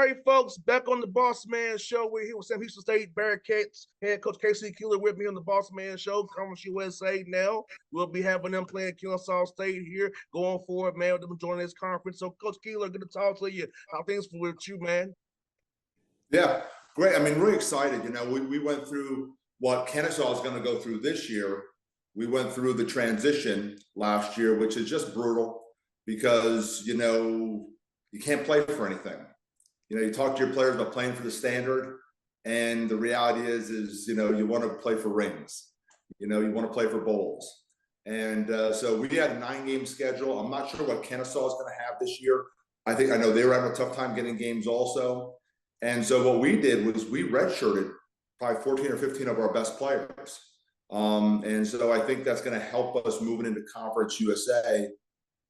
right, folks, back on the Bossman Show. We're here with Sam Houston State Bearkats head coach Keeler with me on the Bossman Show, Conference USA now. We'll be having them playing Kennesaw State here going forward, man, with them joining this conference. So, Coach Keeler, good to talk to you. How things with you, man? Yeah, great. I mean, really excited. You know, we went through what Kennesaw is going to go through this year. We went through the transition last year, which is just brutal because, you know, you can't play for anything. You know, you talk to your players about playing for the standard, and the reality is, you know, you want to play for rings. You know, you want to play for bowls. And so we had a 9-game schedule. I'm not sure what Kennesaw is going to have this year. I know they were having a tough time getting games also. And so what we did was we redshirted probably 14 or 15 of our best players. And so I think that's going to help us moving into Conference USA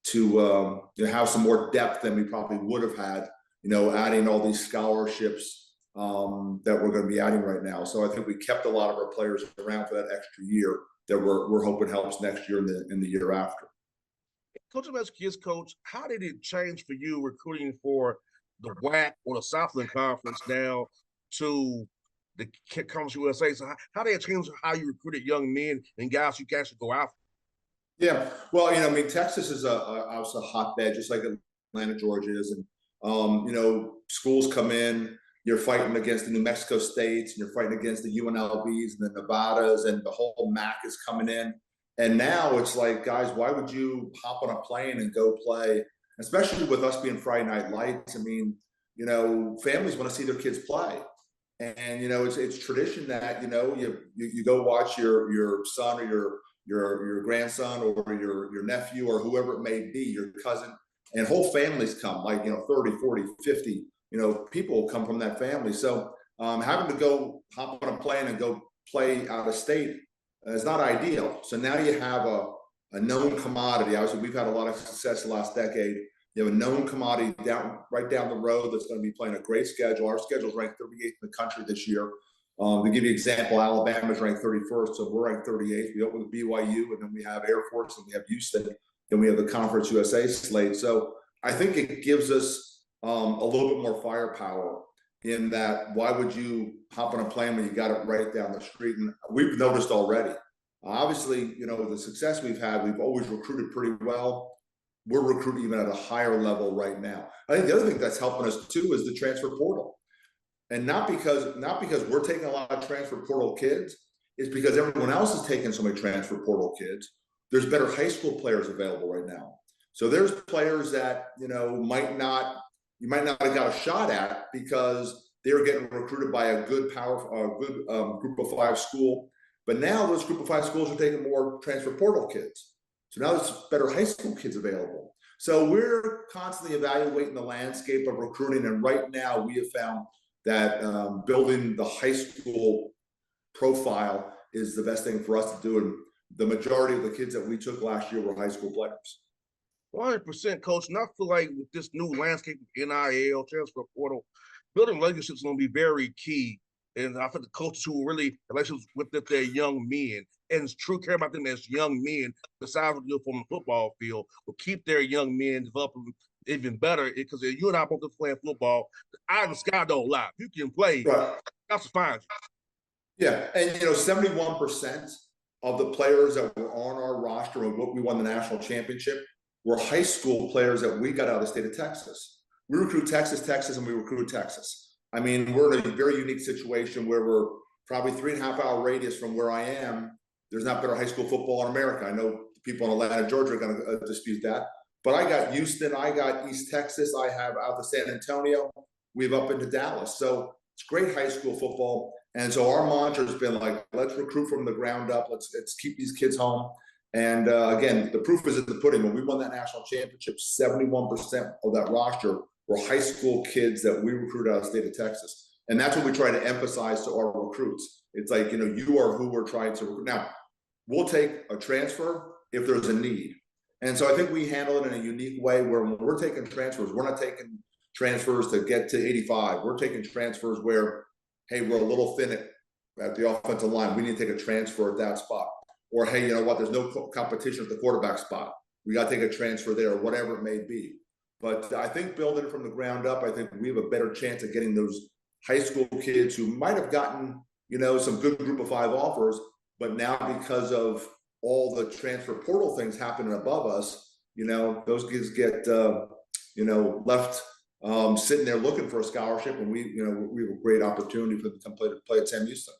to have some more depth than we probably would have had, you know, adding all these scholarships that we're going to be adding right now. So I think we kept a lot of our players around for that extra year that we're hoping helps next year and the year after. Coach of kids coach, how did it change for you recruiting for the WAC or the Southland Conference now to the Conference USA? So how did it change how you recruited young men and guys you can actually go after? Yeah, well, you know, I mean, Texas is obviously a hotbed, just like Atlanta, Georgia is, and you know, schools come in. You're fighting against the New Mexico states, and you're fighting against the UNLVs and the Nevadas, and the whole MAC is coming in. And now it's like, guys, why would you hop on a plane and go play? Especially with us being Friday Night Lights. I mean, you know, families want to see their kids play, and you know, it's tradition that, you know, you go watch your son or your grandson or your nephew or whoever it may be, your cousin, and whole families come, like, you know, 30, 40, 50, you know, people come from that family. So having to go hop on a plane and go play out of state is not ideal. So now you have a known commodity. Obviously, we've had a lot of success the last decade. You have a known commodity right down the road that's going to be playing a great schedule. Our schedule is ranked 38th in the country this year. To give you an example, Alabama's ranked 31st, so we're ranked 38th. We open with BYU, and then we have Air Force, and we have Houston, and we have the Conference USA slate. So I think it gives us a little bit more firepower in that. Why would you hop on a plane when you got it right down the street? And we've noticed already. Obviously, you know, the success we've had, we've always recruited pretty well. We're recruiting even at a higher level right now. I think the other thing that's helping us too is the transfer portal. And not because we're taking a lot of transfer portal kids, it's because everyone else is taking so many transfer portal kids. There's better high school players available right now. So there's players that, you know, you might not have got a shot at because they were getting recruited by a good group of 5 school. But now those group of 5 schools are taking more transfer portal kids. So now there's better high school kids available. So we're constantly evaluating the landscape of recruiting. And right now we have found that building the high school profile is the best thing for us to do. And the majority of the kids that we took last year were high school players. 100%, Coach. And I feel like with this new landscape of NIL, transfer portal, building relationships is going to be very key. And I think the coaches who really relationships with their young men and true care about them as young men, besides what they do from the football field, will keep their young men developing even better. Because you and I both playing football, the eye and the sky don't lie. If you can play, right, that's fine. Yeah, and you know, 71% of the players that were on our roster and what we won the national championship were high school players that we got out of the state of Texas. We recruit Texas, and we recruit Texas. I mean, we're in a very unique situation where we're probably 3.5-hour radius from where I am. There's not better high school football in America. I know people in Atlanta, Georgia are going to dispute that. But I got Houston, I got East Texas, I have out to San Antonio, we have up into Dallas. So it's great high school football. And so our mantra has been like, let's recruit from the ground up. Let's keep these kids home. And again, the proof is in the pudding. When we won that national championship, 71% of that roster were high school kids that we recruited out of the state of Texas. And that's what we try to emphasize to our recruits. It's like, you know, you are who we're trying to recruit. Now, we'll take a transfer if there's a need. And so I think we handle it in a unique way where when we're taking transfers, we're not taking transfers to get to 85. We're taking transfers where, hey, we're a little thin at the offensive line. We need to take a transfer at that spot. Or, hey, you know what, there's no competition at the quarterback spot. We got to take a transfer there, or whatever it may be. But I think building from the ground up, I think we have a better chance of getting those high school kids who might have gotten, some good group of five offers, but now because of all the transfer portal things happening above us, those kids get, left sitting there looking for a scholarship, and we have a great opportunity for them to play at Sam Houston.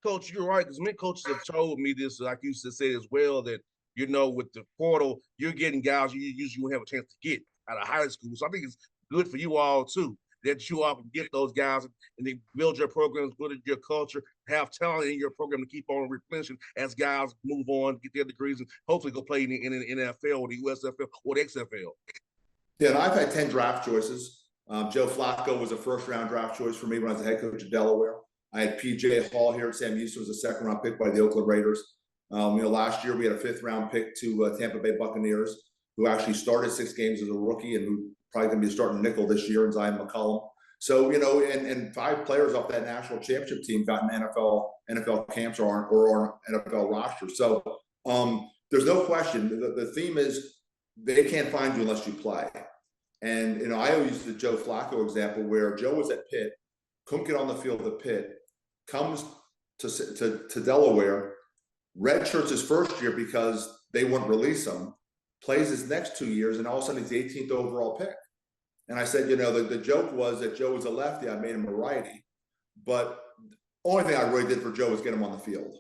Coach, you're right, because many coaches have told me this, like you used to say as well, that with the portal, you're getting guys you usually won't have a chance to get out of high school. So I think it's good for you all too, that you all can get those guys and they build your programs, build your culture, have talent in your program to keep on replenishing as guys move on, get their degrees, and hopefully go play in the NFL or the USFL or the XFL. Yeah, and I've had 10 draft choices. Joe Flacco was a first-round draft choice for me when I was the head coach of Delaware. I had PJ Hall here at Sam Houston, was a second-round pick by the Oakland Raiders. Last year we had a fifth-round pick to Tampa Bay Buccaneers, who actually started 6 games as a rookie and who probably going to be starting nickel this year in Zion McCollum. So, and 5 players off that national championship team got in NFL camps or on NFL roster. So there's no question. The theme is they can't find you unless you play. And, I always use the Joe Flacco example where Joe was at Pitt, couldn't get on the field at Pitt, comes to Delaware, redshirts his first year because they wouldn't release him, plays his next 2 years, and all of a sudden he's the 18th overall pick. And I said, the joke was that Joe was a lefty, I made him a righty. But the only thing I really did for Joe was get him on the field.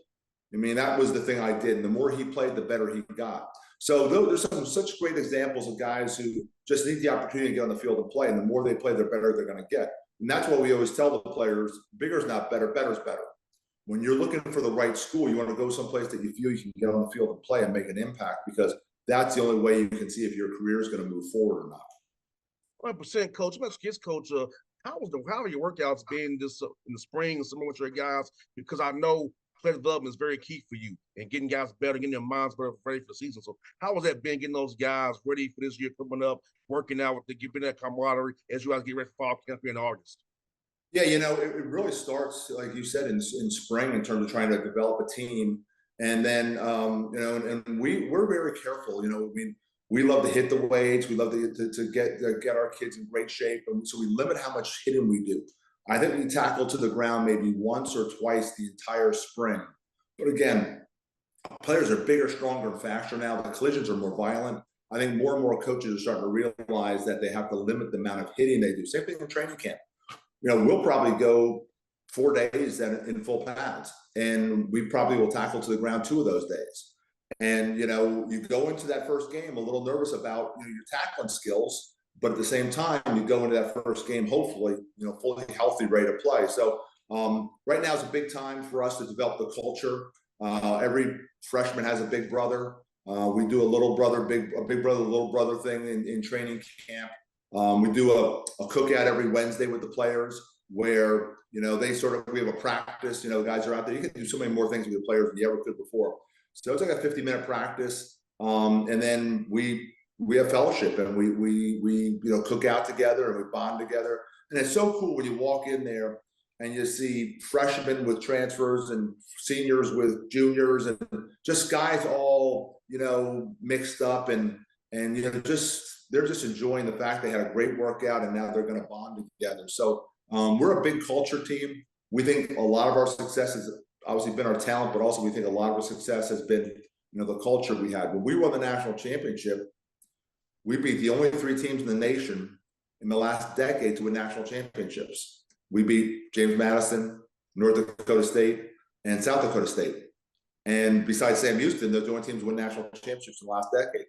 I mean, that was the thing I did. And the more he played, the better he got. So there's such great examples of guys who just need the opportunity to get on the field and play. And the more they play, the better they're going to get. And that's what we always tell the players, bigger's not better, better's better. When you're looking for the right school, you want to go someplace that you feel you can get on the field and play and make an impact, because that's the only way you can see if your career is going to move forward or not. 100%, Coach. I'm kids coach. How are your workouts been this in the spring and summer with your guys? Because I know player development is very key for you and getting guys better, getting their minds better, ready for the season. So how has that been, getting those guys ready for this year coming up, working out with the giving that camaraderie as you guys get ready for fall camp in August? Yeah, it really starts, like you said, in spring in terms of trying to develop a team. And then, and we're very careful. We love to hit the weights. We love to get our kids in great shape. And so we limit how much hitting we do. I think we tackle to the ground maybe once or twice the entire spring. But again, players are bigger, stronger, and faster now. The collisions are more violent. I think more and more coaches are starting to realize that they have to limit the amount of hitting they do. Same thing in training camp. We'll probably go 4 days in full pads, and we probably will tackle to the ground 2 of those days. And, you go into that first game a little nervous about, your tackling skills, but at the same time, you go into that first game, hopefully, fully healthy, ready to play. So right now is a big time for us to develop the culture. Every freshman has a big brother. We do a little brother, big brother, little brother thing in training camp. We do a cookout every Wednesday with the players where, we have a practice, guys are out there. You can do so many more things with the players than you ever could before. So it's like a 50-minute practice. And then we have fellowship, and we cook out together, and we bond together. And it's so cool when you walk in there and you see freshmen with transfers and seniors with juniors, and just guys all, mixed up and they're just enjoying the fact they had a great workout and now they're going to bond together. So we're a big culture team. We think a lot of our success has obviously been our talent, but also we think a lot of our success has been, the culture we had. When we won the national championship, we beat the only 3 teams in the nation in the last decade to win national championships. We beat James Madison, North Dakota State, and South Dakota State. And besides Sam Houston, those are the only teams to win national championships in the last decade.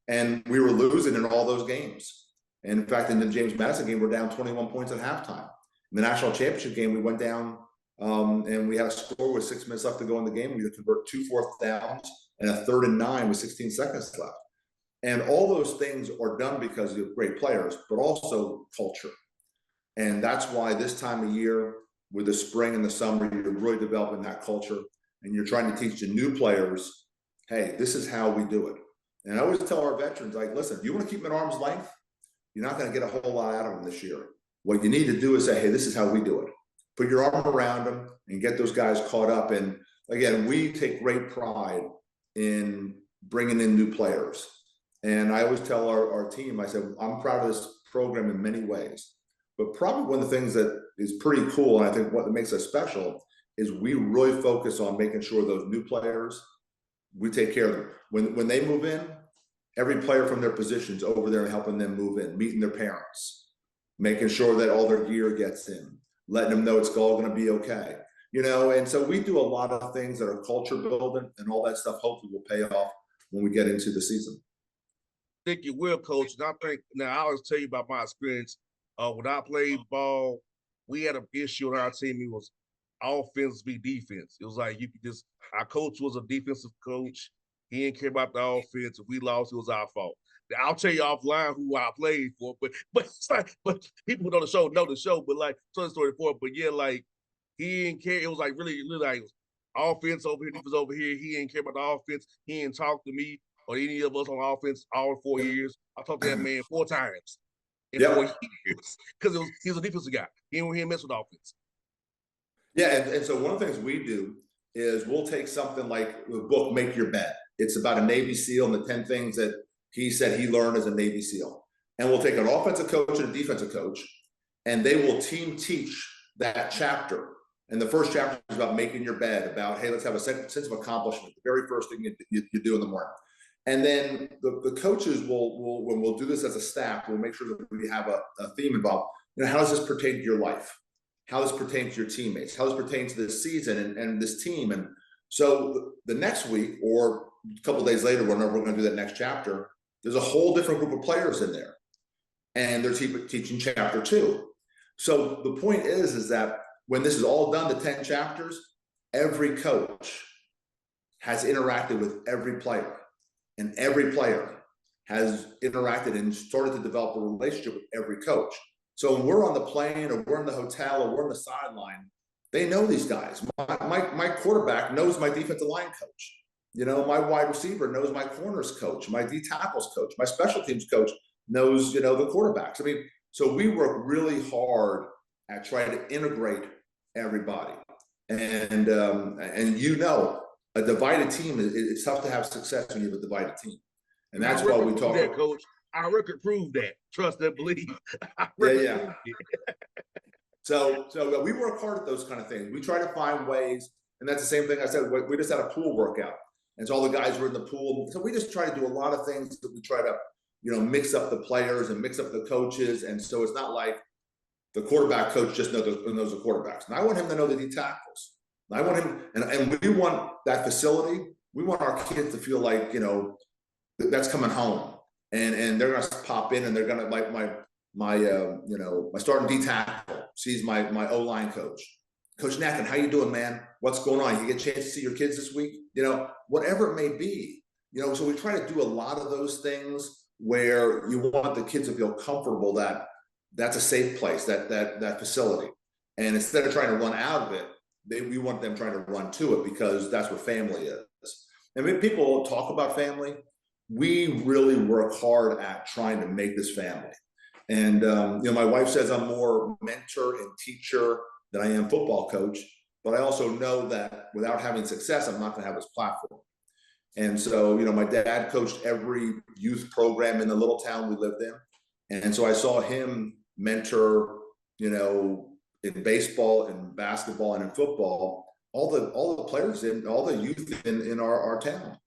And we were losing in all those games. And in fact, in the James Madison game, we're down 21 points at halftime. In the national championship game, we went down and we had a score with 6 minutes left to go in the game. We had to convert 2 fourth downs and a 3rd and 9 with 16 seconds left. And all those things are done because you have great players, but also culture. And that's why this time of year, with the spring and the summer, you're really developing that culture. And you're trying to teach the new players, hey, this is how we do it. And I always tell our veterans, like, listen, if you want to keep them at arm's length, you're not going to get a whole lot out of them this year. What you need to do is say, hey, this is how we do it. Put your arm around them and get those guys caught up. And again, we take great pride in bringing in new players. And I always tell our team, I said, I'm proud of this program in many ways. But probably one of the things that is pretty cool, and I think what makes us special, is we really focus on making sure those new players, we take care of them. When they move in, every player from their positions over there and helping them move in, meeting their parents, making sure that all their gear gets in, letting them know it's all going to be okay. And so we do a lot of things that are culture building, and all that stuff hopefully will pay off when we get into the season. I think you will, coach. And I think now I always tell you about my experience. When I played ball, we had an issue on our team. It was offense be defense. It was like you could just our coach was a defensive coach. He didn't care about the offense. If we lost, it was our fault. Now, I'll tell you offline who I played for, but it's like, but people who know the show know the show. But like, tell the story for it. But yeah, like he didn't care. It was like really like offense over here, defense over here. He didn't care about the offense. He didn't talk to me or any of us on offense all 4 years. I talked to that man 4 times in Yep. 4 years because he was a defensive guy. He didn't mess with offense. Yeah, and so one of the things we do is we'll take something like the book Make Your Bed. It's about a Navy SEAL and the 10 things that he said he learned as a Navy SEAL. And we'll take an offensive coach and a defensive coach, and they will team teach that chapter. And the first chapter is about making your bed, about, hey, let's have a sense of accomplishment, the very first thing you do in the morning. And then the coaches will, when we'll do this as a staff, we'll make sure that we have a theme involved. How does this pertain to your life? How does this pertain to your teammates? How does this pertain to this season and this team? And so the next week or a couple of days later, whenever we're going to do that next chapter, there's a whole different group of players in there, and they're teaching chapter 2. So the point is that when this is all done, the 10 chapters, every coach has interacted with every player, and every player has interacted and started to develop a relationship with every coach. So when we're on the plane or we're in the hotel or we're on the sideline, they know these guys. My quarterback knows my defensive line coach. My wide receiver knows my corners coach, my D tackles coach, my special teams coach knows, the quarterbacks. I mean, so we work really hard at trying to integrate everybody. And a divided team, it's tough to have success when you have a divided team. And that's why we talk about coach. Our record proved that. Trust and believe. Yeah. So we work hard at those kind of things. We try to find ways, and that's the same thing I said. We just had a pool workout, and so all the guys were in the pool. So we just try to do a lot of things that we try to, mix up the players and mix up the coaches. And so it's not like the quarterback coach just knows the quarterbacks. And I want him to know that he tackles. And I want him, and we want that facility. We want our kids to feel like, that's coming home. And they're gonna pop in, and they're gonna like my starting D tackle sees my O-line coach. Coach Nathan, how you doing, man? What's going on? You get a chance to see your kids this week? Whatever it may be. So we try to do a lot of those things where you want the kids to feel comfortable that that's a safe place, that facility. And instead of trying to run out of it, we want them trying to run to it, because that's what family is. And when people talk about family, we really work hard at trying to make this family. And my wife says I'm more mentor and teacher than I am football coach, but I also know that without having success, I'm not going to have this platform. And so, my dad coached every youth program in the little town we lived in. And so I saw him mentor, in baseball and basketball and in football, all the players and all the youth in our town.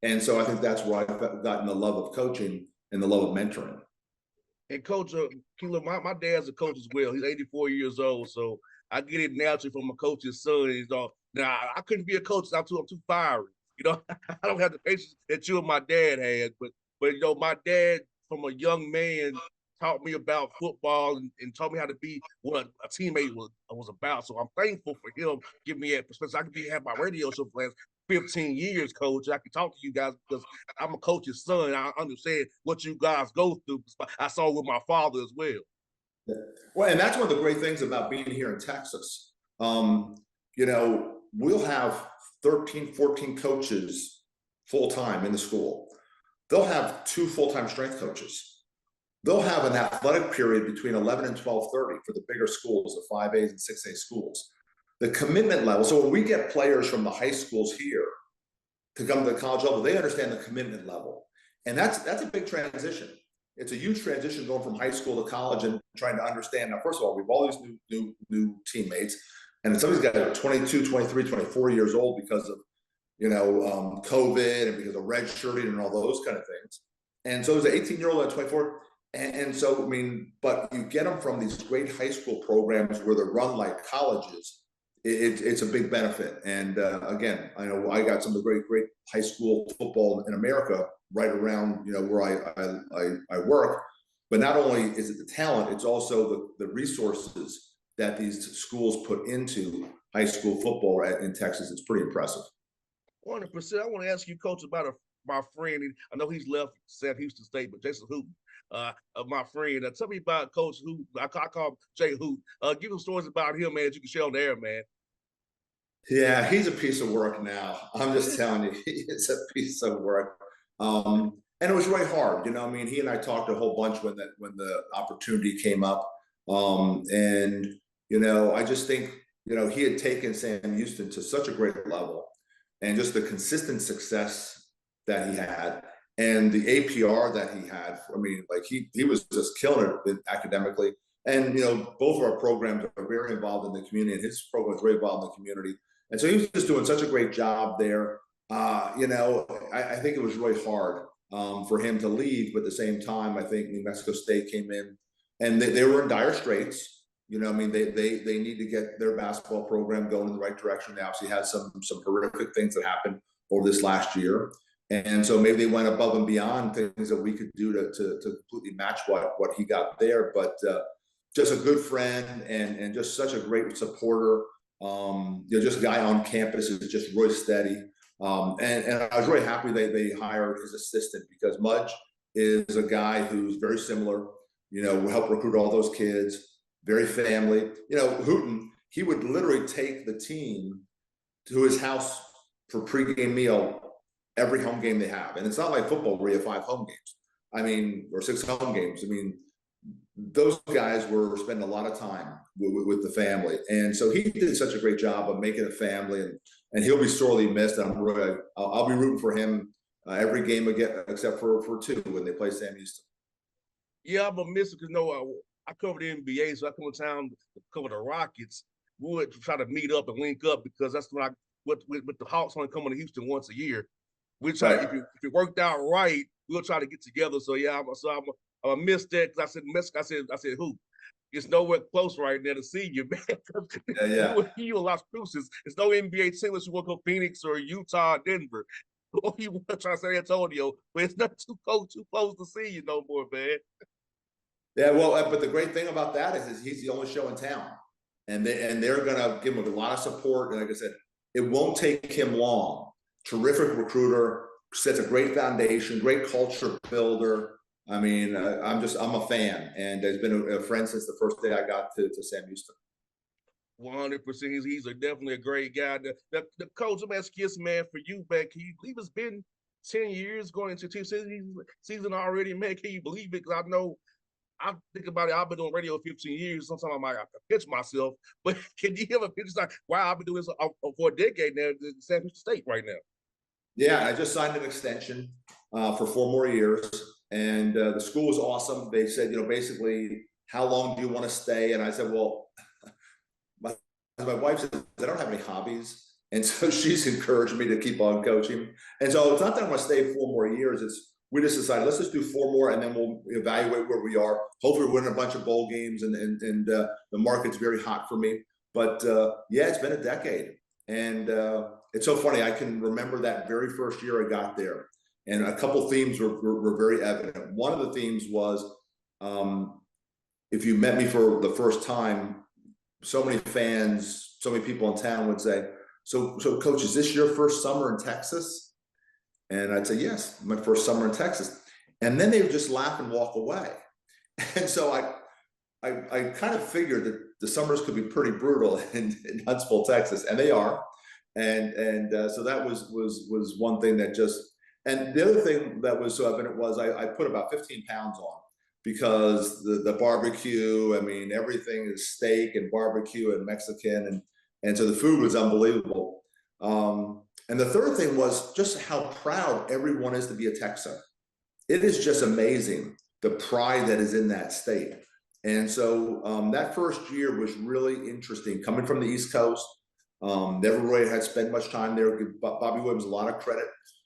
And so I think that's where I've gotten the love of coaching and the love of mentoring. And Coach Keeler, my dad's a coach as well. He's 84 years old, so I get it naturally from a coach's son. He's all, now I couldn't be a coach. I'm too fiery. I don't have the patience that you and my dad had. But my dad, from a young man, taught me about football and taught me how to be what a teammate was about. So I'm thankful for him giving me that perspective. I could have my radio show for the last 15 years, coach. I can talk to you guys because I'm a coach's son. I understand what you guys go through. I saw with my father as well. Yeah. Well, and that's one of the great things about being here in Texas. We'll have 13, 14 coaches full-time in the school. They'll have 2 full-time strength coaches. They'll have an athletic period between 11 and 12:30 for the bigger schools, the 5As and 6A schools. The commitment level. So when we get players from the high schools here to come to the college level, they understand the commitment level. And that's a big transition. It's a huge transition going from high school to college and trying to understand. Now, first of all, we've all these new teammates, and some of these guys are 22, 23, 24 years old because of COVID and because of red shirting and all those kind of things. And so there's an 18-year-old at 24. And so, I mean, but you get them from these great high school programs where they're run like colleges. It's a big benefit. And again, I know I got some of the great high school football in America right around where I work. But not only is it the talent, it's also the resources that these schools put into high school football in Texas. It's pretty impressive. 100%. I want to ask you, Coach, about my friend. I know he's left Sam Houston State, but Jason Hoot, my friend. Tell me about Coach Hoot. I call him Jay Hoot. Give him stories about him, man, that you can share on the air, man. Yeah, he's a piece of work now. I'm just telling you, he is a piece of work. And it was really hard, I mean, he and I talked a whole bunch when the opportunity came up. And I just think, he had taken Sam Houston to such a great level, and just the consistent success that he had and the APR that he had. I mean, like he was just killing it academically. And both of our programs are very involved in the community, and his program is very involved in the community. And so he was just doing such a great job there. I think it was really hard for him to leave, but at the same time, I think New Mexico State came in, and they were in dire straits. I mean, they need to get their basketball program going in the right direction. They obviously had some horrific things that happened over this last year, and so maybe they went above and beyond things that we could do to completely match what he got there. But just a good friend, and just such a great supporter. Just a guy on campus who's just really steady. And I was really happy they hired his assistant, because Mudge is a guy who's very similar, helped recruit all those kids, very family. Hooten, he would literally take the team to his house for pregame meal every home game they have. And it's not like football where you have 5 home games. I mean, or 6 home games. I mean, those guys were spending a lot of time with the family. And so he did such a great job of making a family, and he'll be sorely missed. I'll be rooting for him every game again, except for 2 when they play Sam Houston. Yeah, I'm a miss it because I cover the NBA, so I come to town to cover the Rockets. We would try to meet up and link up, because that's when with the Hawks only coming to Houston once a year. We try Right. if it worked out right, we'll try to get together. So yeah, I missed that, because I said who? It's nowhere close right now to see you, man. Yeah. You in Las Cruces. It's no NBA team unless you want to go Phoenix or Utah, or Denver. Or you want to try San Antonio, but it's not too close to see you no more, man. Yeah, well, but the great thing about that is he's the only show in town, and they're gonna give him a lot of support. And like I said, it won't take him long. Terrific recruiter, sets a great foundation, great culture builder. I mean, I'm a fan, and has been a friend since the first day I got to Sam Houston. 100%. He's definitely a great guy. The coach, I'm asking you, man, for you, man, can you believe it's been 10 years going into 2 season already, man? Can you believe it? Because I think about it. I've been doing radio 15 years. Sometimes I might have to pitch myself, but can you ever pitch like, wow, I've been doing this for a decade now in San Francisco State right now? Yeah, I just signed an extension for 4 more years, and the school was awesome. They said, basically, how long do you want to stay? And I said, well, my wife says I don't have any hobbies, and so she's encouraged me to keep on coaching. And so it's not that I'm going to stay 4 more years. We just decided, let's just do 4 more, and then we'll evaluate where we are. Hopefully, we're in a bunch of bowl games, and the market's very hot for me. But yeah, it's been a decade, and it's so funny. I can remember that very first year I got there, and a couple themes were very evident. One of the themes was, if you met me for the first time, so many fans, so many people in town would say, so coach, is this your first summer in Texas? And I'd say, yes, my first summer in Texas. And then they would just laugh and walk away. And so I kind of figured that the summers could be pretty brutal in Huntsville, Texas, and they are. And so that was one thing that just, and the other thing that was so evident was I put about 15 pounds on, because the barbecue, I mean, everything is steak and barbecue and Mexican, and so the food was unbelievable. And the third thing was just how proud everyone is to be a Texan. it is just amazing the pride that is in that state. And so that first year was really interesting. Coming from the East Coast, never really had spent much time there. Give Bobby Williams a lot of credit.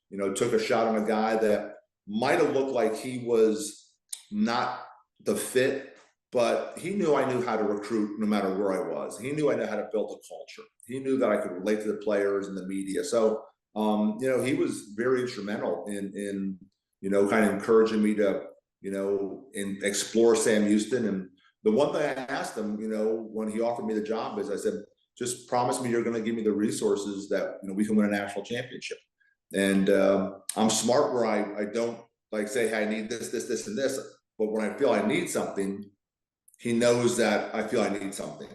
You know, took a shot on a guy that might have looked like he was not the fit, but he knew I knew how to recruit no matter where I was. He knew I knew how to build a culture. He knew that I could relate to the players and the media. So, you know, he was very instrumental in you know, kind of encouraging me to, you know, explore Sam Houston. And the one thing I asked him, you know, when he offered me the job is I said, just promise me you're going to give me the resources that, you know, we can win a national championship. And I'm smart where I don't like say, hey, I need this, this, this, and this. But when I feel I need something, he knows that I feel I need something.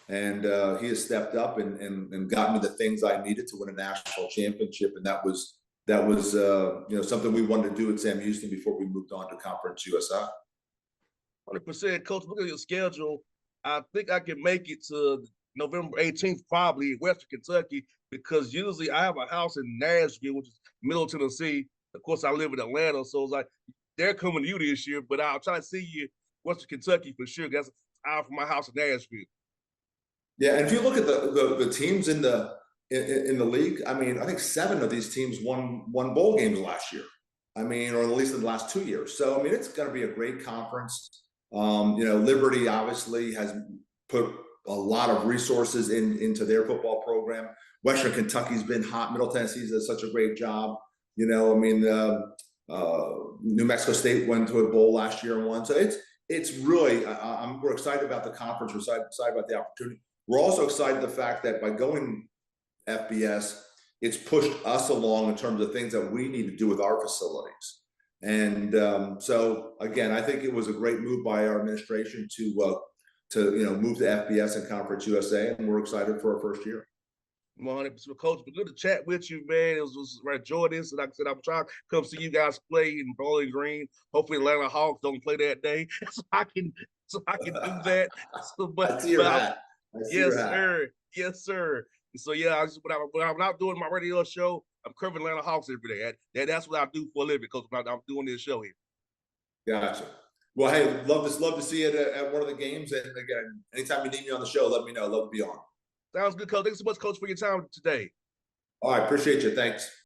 And he has stepped up and got me the things I needed to win a national championship. And that was you know, something we wanted to do at Sam Houston before we moved on to Conference USA. 100%, Coach. Look at your schedule. I think I can make it to November 18th, probably in Western Kentucky, because usually I have a house in Nashville, which is Middle Tennessee. Of course, I live in Atlanta, so it's like they're coming to you this year, but I'll try to see you in Western Kentucky for sure. That's out from my house in Nashville. Yeah, and if you look at the teams in the league, I mean, I think 7 of these teams won bowl games last year. I mean, or at least in the last 2 years. So I mean, it's going to be a great conference. You know, Liberty obviously has put a lot of resources into their football program. Western Kentucky's been hot. Middle Tennessee's does such a great job. You know, I mean, New Mexico State went to a bowl last year and won. So it's really we're excited about the conference. We're excited about the opportunity. We're also excited the fact that by going FBS, it's pushed us along in terms of things that we need to do with our facilities. And so again, I think it was a great move by our administration to you know, move to FBS and Conference USA, and we're excited for our first year. 100%, Coach. But good to chat with you, man. It was enjoy this. And like I said, I'm trying to come see you guys play in Bowling Green. Hopefully, Atlanta Hawks don't play that day, so I can do that. So, I see your hat. I see your yes, hat. sir. Yes, sir. So yeah, when I'm not doing my radio show, I'm covering Atlanta Hawks every day. That's what I do for a living, because I'm doing this show here. Gotcha. Well, hey, love to see it at one of the games. And again, anytime you need me on the show, let me know. Love to be on. Sounds good, Coach. Thanks so much, Coach, for your time today. All right, appreciate you. Thanks.